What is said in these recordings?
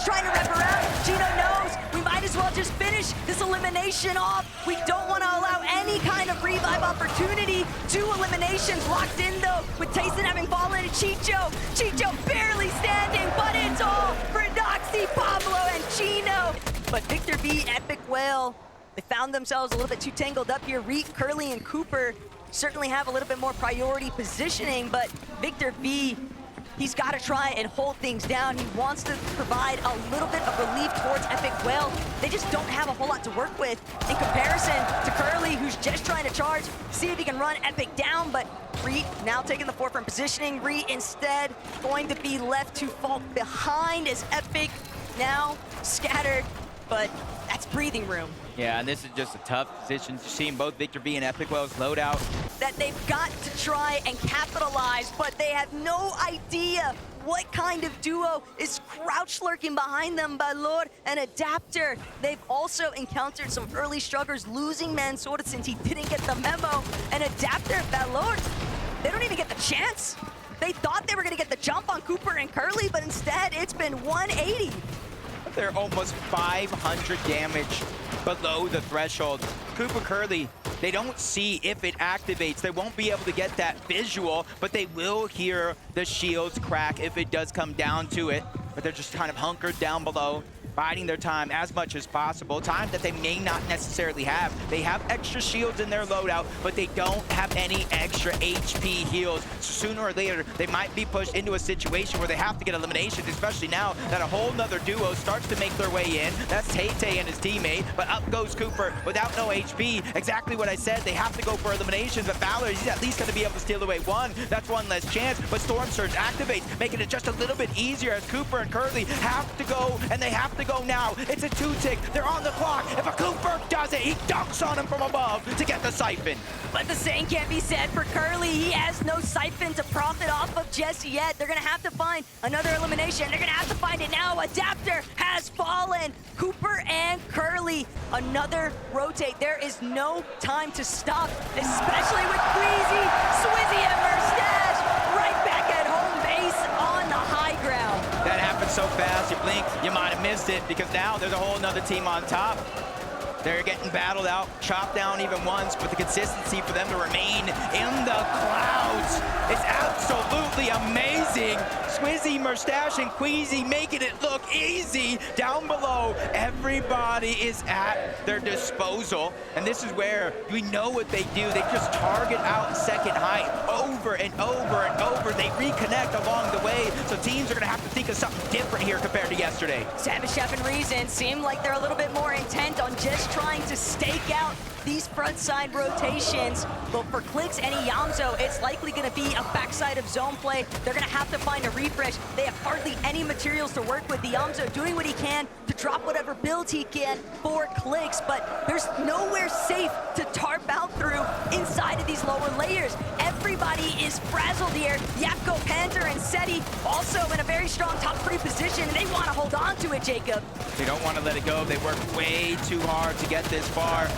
He's trying to wrap around. Gino knows we might as well just finish this elimination off. We don't want to allow any kind of revive opportunity. 2 eliminations locked in though, with Tayson having fallen to Chicho. Chicho barely standing, but it's all for Noxy, Pablo, and Gino. But Victor V, Epic Whale, they found themselves a little bit too tangled up here. Reek, Curly, and Cooper certainly have a little bit more priority positioning, but Victor V, he's got to try and hold things down. He wants to provide a little bit of relief towards Epic Whale. They just don't have a whole lot to work with in comparison to Curly, who's just trying to charge, see if he can run Epic down, but Reet now taking the forefront positioning. Reet instead going to be left to fall behind as Epic now scattered, but that's breathing room. Yeah, and this is just a tough position. Seeing both Victor V and Epic Whale's loadout. That they've got to try and capitalize, but they have no idea what kind of duo is crouch lurking behind them. Balor and Adapter. They've also encountered some early strugglers, losing Mansoor since he didn't get the memo. And Adapter and Balor, they don't even get the chance. They thought they were gonna get the jump on Cooper and Curly, but instead it's been 180. They're almost 500 damage below the threshold. Cooper Curly, they don't see if it activates. They won't be able to get that visual, but they will hear the shields crack if it does come down to it. But they're just kind of hunkered down below, biding their time as much as possible. Time that they may not necessarily have. They have extra shields in their loadout, but they don't have any extra HP heals. So sooner or later, they might be pushed into a situation where they have to get eliminations, especially now that a whole nother duo starts to make their way in. That's Tay-Tay and his teammate, but up goes Cooper without no HP. Exactly what I said, they have to go for eliminations, but Balor, he's at least gonna be able to steal away one. That's one less chance, but Storm Surge activates, making it just a little bit easier as Cooper and Curly have to go, and they have to go now. It's a 2-tick. They're on the clock. If a Cooper does it, he dunks on him from above to get the siphon. But the same can't be said for Curly. He has no siphon to profit off of just yet. They're gonna have to find another elimination. They're gonna have to find it now. Adapter has fallen. Cooper and Curly, another rotate. There is no time to stop, especially with Queasy, Swizzy, and Merstash right back at home base on the high ground. That happened so fast, you blink, you might have missed it, because now there's a whole nother team on top. They're getting battled out, chopped down even once, but the consistency for them to remain in the clouds is absolutely amazing. Swizzy, Merstash, and Queasy making it look easy down below. Everybody is at their disposal, and this is where we know what they do. They just target out second height over and over and over. They reconnect along the way, so teams are gonna have to think of something different here compared to yesterday. Savage Chef and Reason seem like they're a little bit more intent on just trying to stake out these front side rotations. But for Clix and Yamzo, it's likely gonna be a backside of zone play. They're gonna have to find a refresh. They have hardly any materials to work with. Yamzo doing what he can to drop whatever build he can for Clix, but there's nowhere safe to tarp out through inside of these lower layers. Everybody is frazzled here. Yapko, Panther, and Seti also in a very strong top 3 position. They want to hold on to it, Jacob. They don't want to let it go. They worked way too hard to get this far.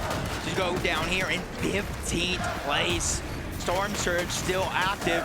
To go down here in 15th place. Storm Surge still active,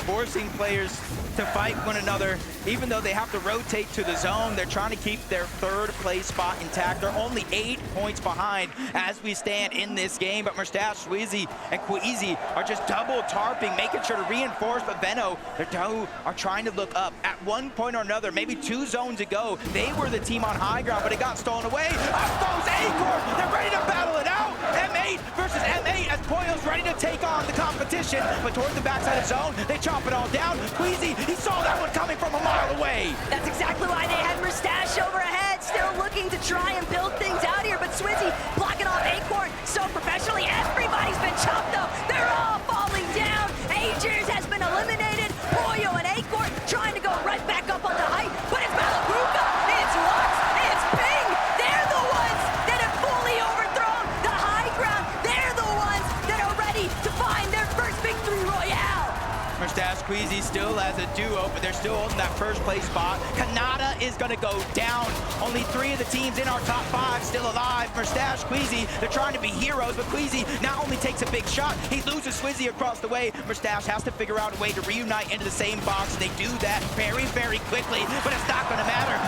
forcing players to fight one another. Even though they have to rotate to the zone, they're trying to keep their 3rd place spot intact. They're only 8 points behind as we stand in this game, but Merstash, Swizzy, and Queasy are just double tarping, making sure to reinforce, but Veno, their two are trying to look up. At one point or another, maybe 2 zones ago, they were the team on high ground, but it got stolen away. Up goes Acorn! They're ready to battle it out! M8 versus M8 as Poyo's ready to take on the competition, but towards the backside of zone, they chop it all down. Queasy, he saw that one coming from a mile away. That's exactly why they had Merstash overhead, still looking to try and build things out here, but Swizzy blocking off Acorn so professionally. Everybody's been chopped up. They're all falling down. Agers has been eliminated. Poyo and Acorn trying to go right back up on the height, but it's Malabuka, it's Lux, it's Ping. They're the ones that have fully overthrown the high ground. They're the ones that are ready to find their first victory royale. Merstash, Queasy still as a duo, but they're still holding that 1st place spot. Kanata is going to go down. Only 3 of the teams in our top 5 still alive. Merstash, Queasy, they're trying to be heroes, but Queasy not only takes a big shot, he loses Swizzy across the way. Merstash has to figure out a way to reunite into the same box, and they do that very, very quickly, but it's not going to matter.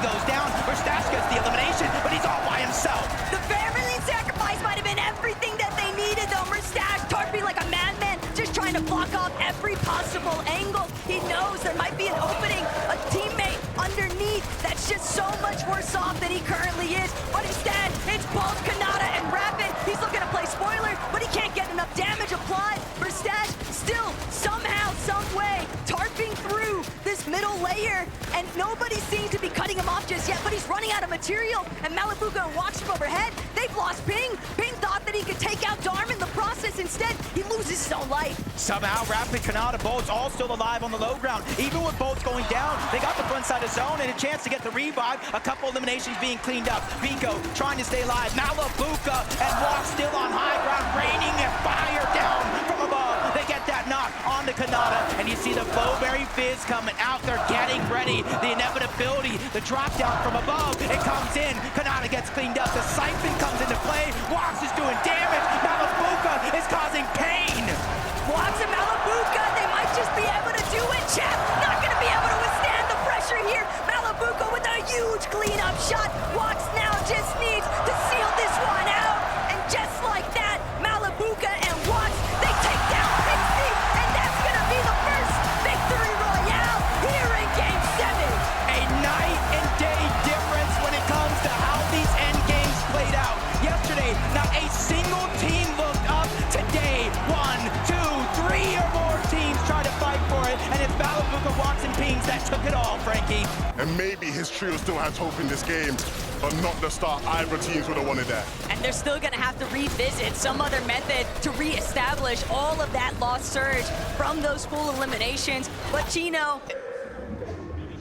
goes down. Mustache gets the elimination, but he's all by himself. The Vermilion sacrifice might have been everything that they needed, though. Mustache tarping like a madman, just trying to block off every possible angle. He knows there might be an opening, a teammate underneath that's just so much worse off than he currently is. But instead, it's both Kanata and Rapid. He's looking to play spoiler, but he can't get enough damage applied. Mustache still, somehow, some way, tarping through this middle layer, and nobody seems to be cutting him off just yet, but he's running out of material, and Malibuca walks from overhead. They've lost Ping. Ping thought that he could take out Darm in the process. Instead, he loses his own life. Somehow, Rapid, Kanata, Bolts all still alive on the low ground. Even with Bolts going down, they got the front side of zone and a chance to get the revive. A couple eliminations being cleaned up. Biko trying to stay alive. Malibuca and Walk still on high ground, raining fire down from above. They get that knock onto Kanata, and you see the Bowberry Fizz coming out. They're getting ready. The inevitability, the drop down from above, it comes in. Kanata gets cleaned up. The Siphon comes into play. Walks is doing damage. Malibuca is causing pain. Walks and Malibuca, they might just be able to do it. Chap not going to be able to withstand the pressure here. Malibuca with a huge cleanup shot. Walks now just needs to seal this one out. And just like that, Malibuca and Walks, they take down Pixie. And that's going to be the first victory royale here in Game 7. A night and day difference when it comes to how these end games played out. Yesterday, not a single team looked up. Today, 1, 2, 3 or more teams try to fight for it, and it's Malibuca, Walks, and Pings that took it all, Frankie. And maybe his trio still has hope in this game, but not the start either teams would have wanted that. And they're still going to have to revisit some other method to reestablish all of that lost surge from those full eliminations. But Chino,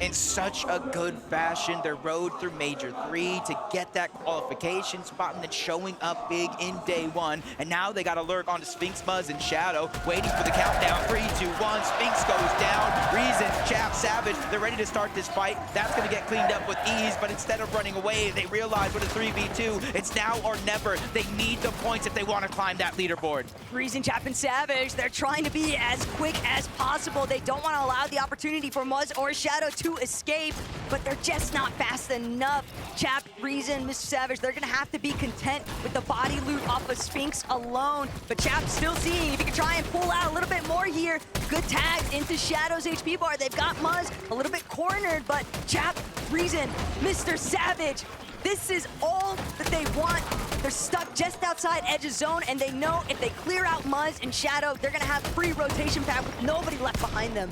in such a good fashion, their road through Major 3 to get that qualification spot and then showing up big in day 1. And now they got to lurk onto Spinx, Muzz, and Shadow, waiting for the countdown. 3, 2, 1, Spinx goes down. Reason, Chap, Savage, they're ready to start this fight. That's going to get cleaned up with ease, but instead of running away, they realize with a 3v2, it's now or never. They need the points if they want to climb that leaderboard. Reason, Chap, and Savage, they're trying to be as quick as possible. They don't want to allow the opportunity for Muzz or Shadow to escape, but they're just not fast enough. Chap, Reason, Mr. Savage, they're gonna have to be content with the body loot off of Spinx alone. But Chap still seeing if he can try and pull out a little bit more here. Good tags into Shadow's HP bar. They've got Muzz a little bit cornered, but Chap, Reason, Mr. Savage, this is all that they want. They're stuck just outside edge of zone, and they know if they clear out Muzz and Shadow, they're gonna have free rotation path with nobody left behind them.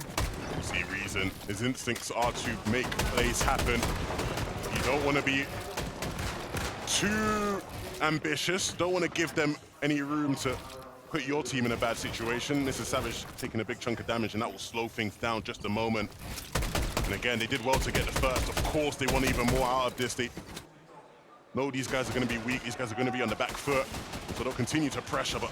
You see Reason, his instincts are to make plays happen. You don't want to be too ambitious, don't want to give them any room to put your team in a bad situation. Mr. Savage taking a big chunk of damage, and that will slow things down just a moment. And again, they did well to get the first. Of course, they want even more out of this. They know these guys are going to be weak. These guys are going to be on the back foot, so they'll continue to pressure, but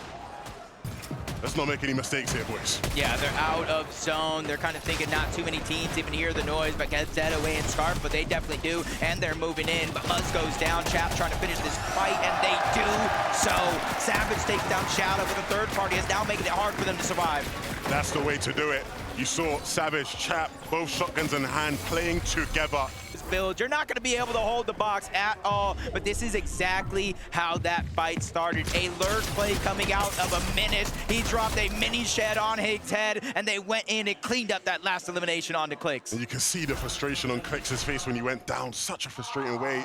let's not make any mistakes here, boys. Yeah, they're out of zone. They're kind of thinking not too many teams even hear the noise, but get Zed away and Scarf, but they definitely do, and they're moving in. But Muzz goes down. Chap trying to finish this fight, and they do so. Savage takes down Shadow, but the third party is now making it hard for them to survive. That's the way to do it. You saw Savage, Chap, both shotguns in hand, playing together. Build. You're not going to be able to hold the box at all, but this is exactly how that fight started. A lurk play coming out of a minute. He dropped a mini shed on Higgs' head, and they went in and cleaned up that last elimination onto Clix. And you can see the frustration on Clix's face when he went down. Such a frustrating way.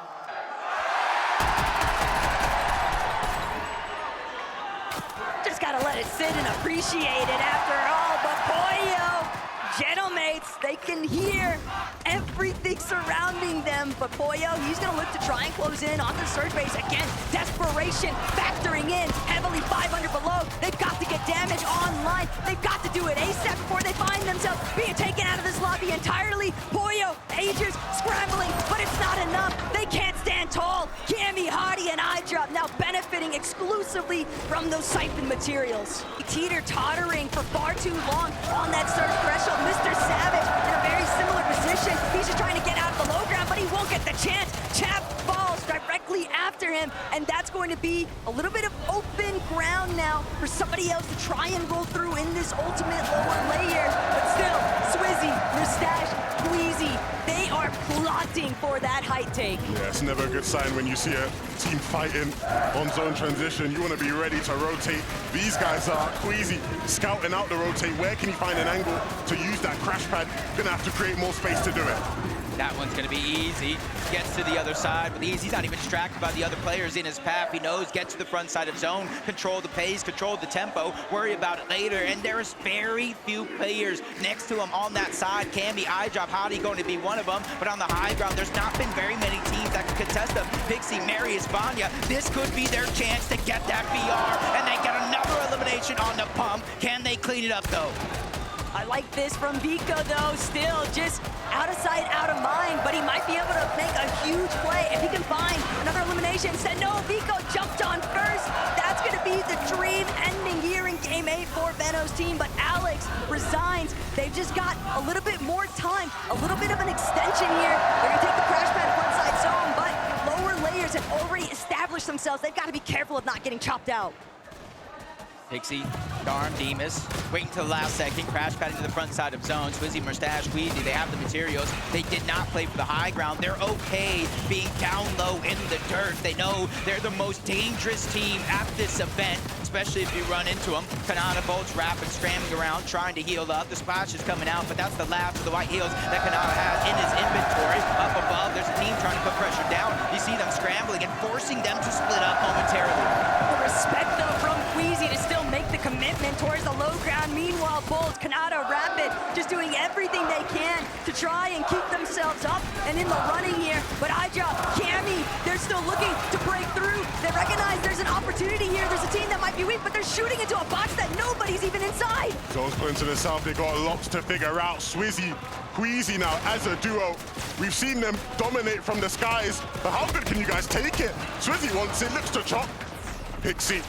Just gotta let it sit and appreciate it after all. But Poyo, Genomates, they can hear everything surrounding them. But Poyo, he's gonna look to try and close in on the surge base. Again, desperation factoring in, heavily 500 below. They've got to get damage online. They've got to do it ASAP before they find themselves being taken out of this lobby entirely. Poyo, Aegis, scrambling, but it's not enough. They can't stand tall. Cammy, Hadi, and iDrop now benefiting exclusively from those Siphon materials. Teeter-tottering for far too long on that surge threshold. Mr. Savage in a very similar position. He's just trying to get out of the low ground, but he won't get the chance. Chap falls directly after him, and that's going to be a little bit of open ground now for somebody else to try and roll through in this ultimate lower layer. But still, Swizzy, Mustache, Queasy, they are plotting expecting for that height take. Yeah, it's never a good sign when you see a team fighting on zone transition. You want to be ready to rotate. These guys are Queasy scouting out the rotate. Where can he find an angle to use that crash pad? Gonna have to create more space to do it. That one's gonna be easy. Gets to the other side with ease. He's not even distracted by the other players in his path. He knows, get to the front side of zone, control the pace, control the tempo, worry about it later. And there's very few players next to him on that side. Cammy, iDrop, Hottie going to be one of them. But on the high ground, there's not been very many teams that can contest them. Pixie, Marius, Vanya, this could be their chance to get that BR. And they get another elimination on the pump. Can they clean it up though? I like this from Vico, though. Still just out of sight, out of mind, but he might be able to make a huge play if he can find another elimination. Said no, Vico jumped on first. That's going to be the dream ending here in Game 8 for Veno's team, but Alex resigns. They've just got a little bit more time, a little bit of an extension here. They're going to take the crash pad front side zone, but lower layers have already established themselves. They've got to be careful of not getting chopped out. Pixie, Darm, Demus, waiting till the last second, crash pad into the front side of zone. Swizzy, Mustache, Queasy, they have the materials. They did not play for the high ground. They're okay being down low in the dirt. They know they're the most dangerous team at this event, especially if you run into them. Kanata bolts, rapid, scrambling around, trying to heal up. The splash is coming out, but that's the last of the white heals that Kanata has in his inventory. Up above, there's a team trying to put pressure down. You see them scrambling and forcing them to split up momentarily. The respect, though, from Queasy to still make the commitment towards the low ground. Meanwhile, Bolt, Kanata, Rapid, just doing everything they can to try and keep themselves up and in the running here. But iDrop, Cammy, they're still looking to break through. They recognize there's an opportunity here. There's a team that might be weak, but they're shooting into a box that nobody's even inside. Zone's pulling to the south. They got lots to figure out. Swizzy, Queasy now as a duo. We've seen them dominate from the skies, but how good can you guys take it? Swizzy wants it, looks to chop. Pixie,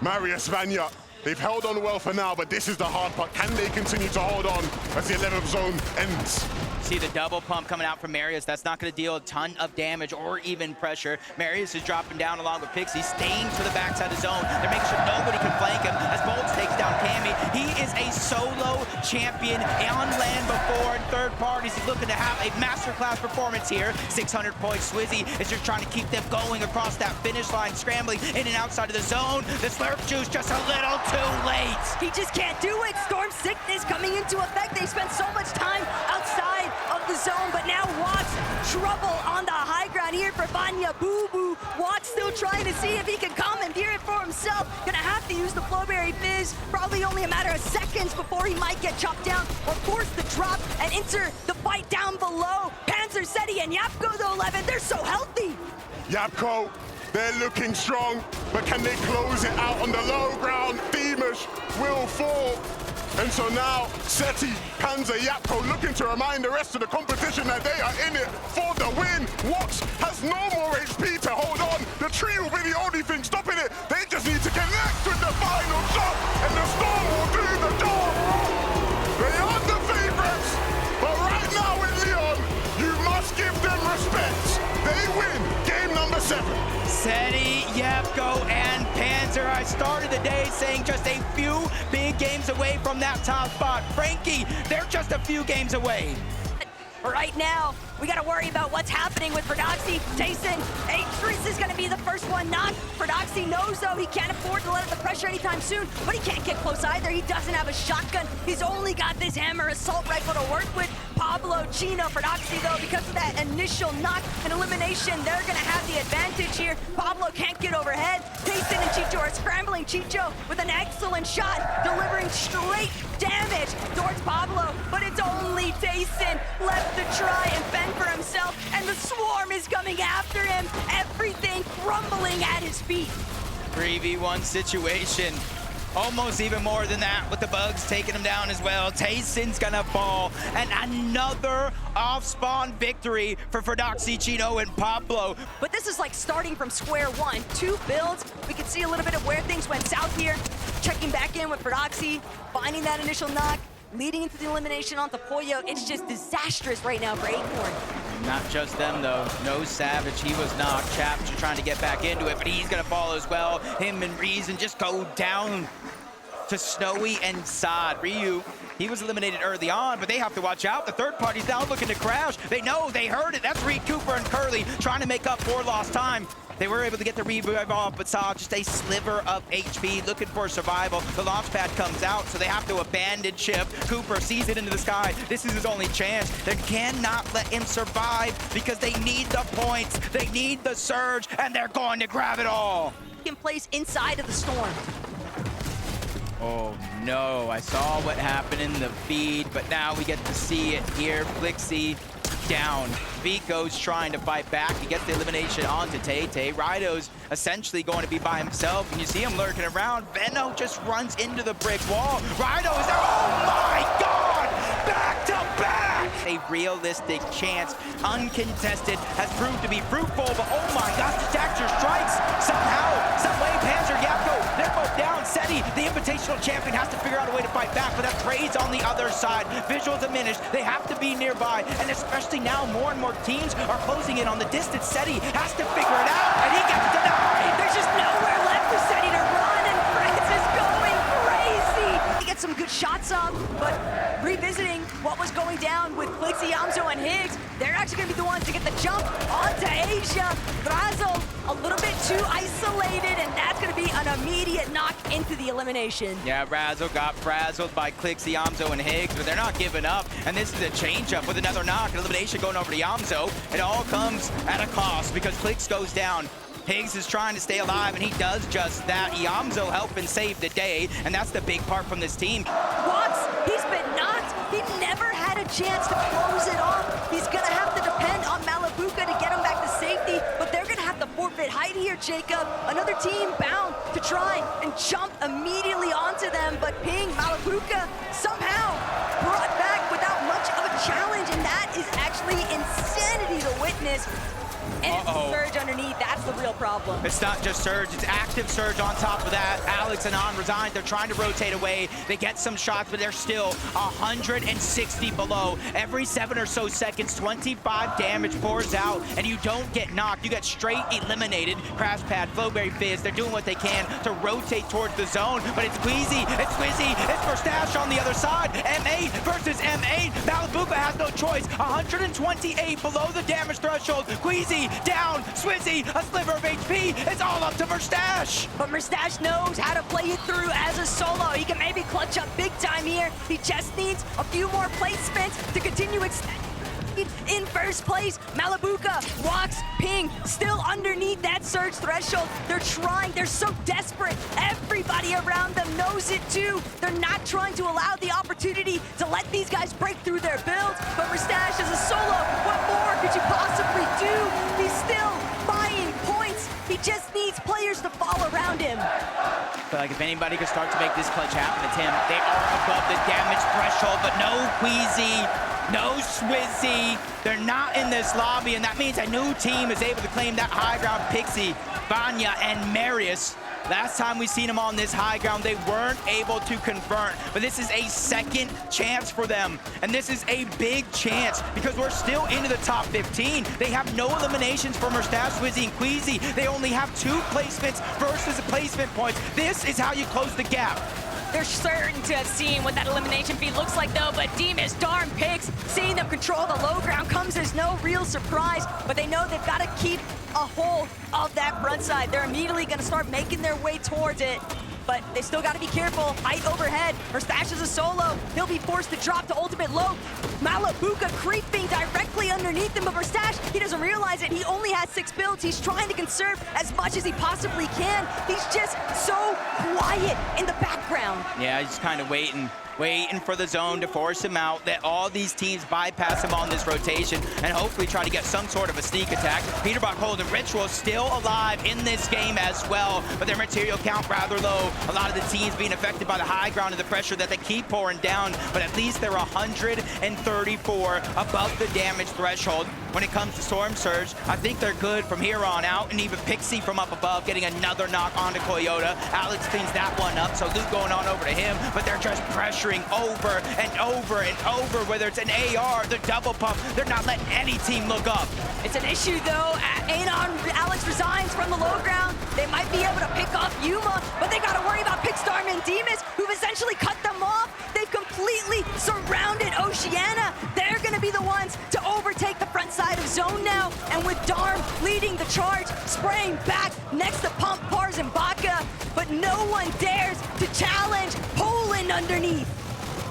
Marius, Vanya, they've held on well for now, but this is the hard part. Can they continue to hold on as the 11th zone ends? See the double pump coming out from Marius. That's not going to deal a ton of damage or even pressure. Marius is dropping down along with Pixie, staying to the backside of zone. They're making sure nobody can flank him as Bolts takes down Cammy. He is a solo champion on land before, and third parties. He's looking to have a masterclass performance here. 600 points. Swizzy is just trying to keep them going across that finish line, scrambling in and outside of the zone. The Slurp Juice just a little too late. He just can't do it. Storm Sickness coming into effect. They spent so much time outside of the zone, but now Watts trouble on the high ground here for Vanya. Boo Boo. Watts still trying to see if he can commandeer it for himself. Gonna have to use the Flowberry Fizz. Probably only a matter of seconds before he might get chopped down or force the drop and enter the fight down below. Panzer Seti and Yapko, though, 11, they're so healthy. Yapko, they're looking strong, but can they close it out on the low ground? Demus will fall. And so now, Seti, Panzer, Yapko looking to remind the rest of the competition that they are in it for the win. Watts has no more HP to hold on. The tree will be the only thing stopping it. They just need to connect with the final shot, and the Storm will do the job. They are the favorites, but right now in Leon, you must give them respect. They win game number 7. Seti, Yapko, and Panzer. I started the day saying just a few big games away from that top spot. Frankie, they're just a few games away. Right now, we got to worry about what's happening with Prodoxy. Tayson, Atrus is going to be the first one knocked. Prodoxy knows, though, he can't afford to let up the pressure anytime soon, but he can't get close either. He doesn't have a shotgun. He's only got this hammer assault rifle to work with. Pablo, Chino, Prodoxy, though, because of that initial knock and elimination, they're going to have the advantage here. Pablo can't get overhead. Tayson and Chicho are scrambling. Chicho with an excellent shot, delivering straight damage towards Pablo, but it's only Tayson left to try and fend for himself, and the swarm is coming after him. Everything crumbling at his feet. 3v1 situation. Almost even more than that with the bugs taking him down as well. Tayson's gonna fall, and another off-spawn victory for Prodoxy, Chino, and Pablo. But this is like starting from square one. 2 builds. We can see a little bit of where things went south here. Checking back in with Prodoxy, finding that initial knock, leading into the elimination onto Pollo. It's just disastrous right now for Acorn. Not just them, though. No Savage, he was knocked. Chaps are trying to get back into it, but he's gonna fall as well. Him and Reason just go down to Snowy and Sod. Ryu He was eliminated early on, but they have to watch out. The third party's now looking to crash. They know, they heard it. That's Reed Cooper and Curly trying to make up for lost time. They were able to get the revive off, but saw just a sliver of HP, looking for survival. The launch pad comes out, so they have to abandon ship. Cooper sees it into the sky. This is his only chance. They cannot let him survive because they need the points. They need the surge, and they're going to grab it all. In place inside of the storm. Oh no, I saw what happened in the feed, but now we get to see it here. Flixie down. Vico's trying to fight back. He gets the elimination onto Tay-Tay. Rido's essentially going to be by himself, and you see him lurking around. Veno just runs into the brick wall. Rido is there. Oh my God! Back to back! A realistic chance, uncontested, has proved to be fruitful, but oh my gosh, the Dexter strikes somehow, some way. Panzer, Yapko, they're both down. Seti, the invitational champion, has to figure out a way to fight back, but that trade's on the other side. Visual diminished. They have to be nearby, and especially now, more and more teams are closing in on the distance. Seti has to figure it out, and he gets denied. There's just nowhere left for Seti to run, and France is going crazy. He gets some good shots up, but revisiting what was going down with Flixie, Yamzo, and Higgs, they're actually going to be the ones to get the jump onto Asia. Brazel a little bit too isolated, and that's going to be an immediate knock into the elimination. Yeah, Razzle got frazzled by Clixie, Yamzo, and Higgs, but they're not giving up. And this is a change-up with another knock, an elimination going over to Yamzo. It all comes at a cost because Clix goes down. Higgs is trying to stay alive, and he does just that. Yamzo helping save the day, and that's the big part from this team. Watts, he's been knocked. He never had a chance to close it off. He's going to have to depend on Malabuka to get him back to safety, but they're going to have to forfeit height here, Jacob. Another team bound to try and jump immediately onto them, but Ping, Malabuka, somehow brought back without much of a challenge, and that is actually insanity to witness. And it's the surge underneath, that's the real problem. It's not just surge, it's active surge on top of that. Alex and On resigned, they're trying to rotate away. They get some shots, but they're still 160 below. Every 7 or so seconds, 25 damage pours out, and you don't get knocked. You get straight eliminated. Crash Pad, Flowberry Fizz, they're doing what they can to rotate towards the zone, but it's Queasy, it's Swizzy, it's Mustache on the other side. M8 versus M8. Malabuka has no choice. 128 below the damage threshold. Queasy down, Swizzy, a sliver of HP. It's all up to Mustache. But Mustache knows how to play it through as a solo. He can maybe clutch up big time here. He just needs a few more placements to continue in first place. Malabuka walks, Ping still underneath that surge threshold. They're trying, they're so desperate. Everybody around them knows it too. They're not trying to allow the opportunity to let these guys break through their builds. But Mustache as a solo, what more could you possibly do? He's still buying points. He just needs players to fall around him. I feel like if anybody could start to make this clutch happen, it's him. They are above the damage threshold, but no Queasy, no Swizzy. They're not in this lobby, and that means a new team is able to claim that high ground. Pixie, Vanya, and Marius. Last time we seen them on this high ground, they weren't able to convert, but this is a second chance for them. And this is a big chance because we're still into the top 15. They have no eliminations for Mustache, Swizzy, and Queasy. They only have 2 placements versus placement points. This is how you close the gap. They're certain to have seen what that elimination feed looks like though, but Demas, darn Pigs, seeing them control the low ground comes as no real surprise, but they know they've got to keep a hold of that front side. They're immediately going to start making their way towards it, but they still got to be careful. Height overhead, Mustache is a solo. He'll be forced to drop to ultimate low. Malabuka creeping directly underneath him, but Mustache, he doesn't realize it. He only has 6 builds. He's trying to conserve as much as he possibly can. He's just so quiet in the background. Yeah, he's kind of waiting for the zone to force him out, let all these teams bypass him on this rotation, and hopefully try to get some sort of a sneak attack. Peterbach holding Ritual still alive in this game as well, but their material count rather low. A lot of the teams being affected by the high ground and the pressure that they keep pouring down, but at least they're 134 above the damage threshold. When it comes to Storm Surge, I think they're good from here on out, and even Pixie from up above getting another knock onto Coyota. Alex cleans that one up, so Luke going on over to him, but they're just pressuring over and over and over, whether it's an AR, the double pump, they're not letting any team look up. It's an issue though. Anon, Alex resigns from the low ground. They might be able to pick off Yuma, but they gotta worry about Pixstarman and Demas, who've essentially cut them off. They've completely surrounded Oceania. They're gonna be the ones to overtake the front side of zone now. And with Darm leading the charge, spraying back next to Pump, Pars, and Baka. But no one dares to challenge Poland underneath.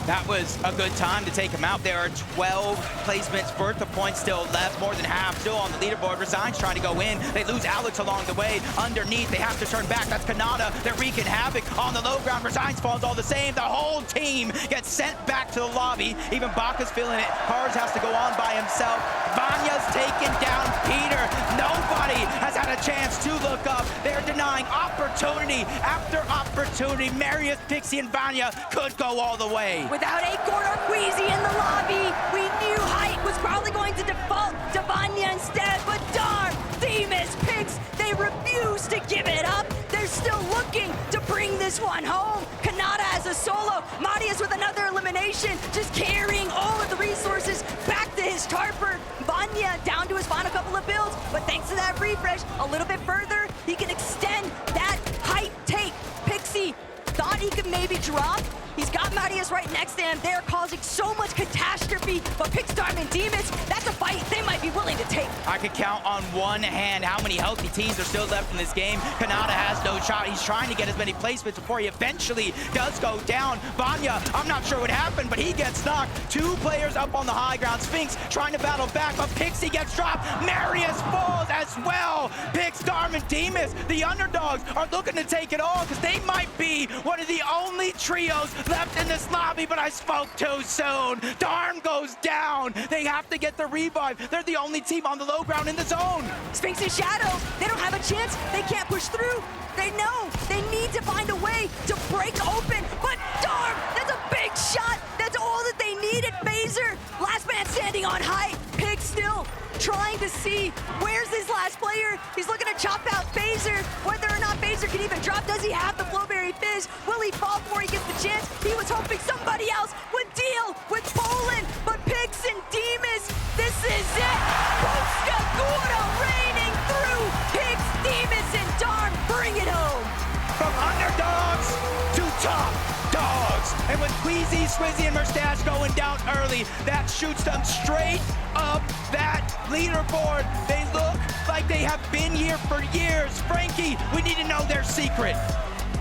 That was a good time to take him out. There are 12 placements worth of points still left, more than half still on the leaderboard. Resign's trying to go in. They lose Alex along the way. Underneath, they have to turn back. That's Kanata. They're wreaking havoc on the low ground. Resigns falls all the same. The whole team gets sent back to the lobby. Even Baka's feeling it. Pars has to go on by himself. Vanya's taking down Peter. Nobody has had a chance to look up. They're denying opportunity after opportunity. Marius, Pixie, and Vanya could go all the way. Without Acorn or Queasy in the lobby, we knew Height was probably going to default to Vanya instead, but Darm, Themis, Pix, they refuse to give it up. They're still looking to bring this one home. Kanata as a solo, Marius with another elimination, just carrying all of the resources back to his Tarper. Vanya down to his final couple of builds, but thanks to that refresh, a little bit further, he can extend that Height take. Pixie thought he could maybe drop. He's got Marius right next to him. They're causing so much catastrophe, but Pix, Darm, and Demus, that's a fight they might be willing to take. I could count on one hand how many healthy teams are still left in this game. Kanata has no shot. He's trying to get as many placements before he eventually does go down. Vanya, I'm not sure what happened, but he gets knocked. 2 players up on the high ground. Sphinx trying to battle back, but Pixie gets dropped. Marius falls as well. Pix, Darm, and Demus, the underdogs, are looking to take it all because they might be one of the only trios left in this lobby, but I spoke too soon. Darm goes down. They have to get the revive. They're the only team on the low ground in the zone. Sphinx and Shadow, they don't have a chance. They can't push through. They know they need to find a way to break open, but Darm, that's a big shot. That's all that they needed. Phaser, last man standing on Height. Pig still trying to see where's his last player. He's looking to chop out Phaser. Whether or not Phaser can even drop, does he have the Flowberry Fizz? Will he fall before he gets the chance? He was hoping somebody else would deal with Poland, but Pix and Demus, this is it. Polska Góra reigning through. Pix, Demus, and Darm bring it home. From underdogs to top dogs. And with Queasy, Swizzy, and Mustache going down early, that shoots them straight up that leaderboard. They look like they have been here for years. Frankie, we need to know their secret.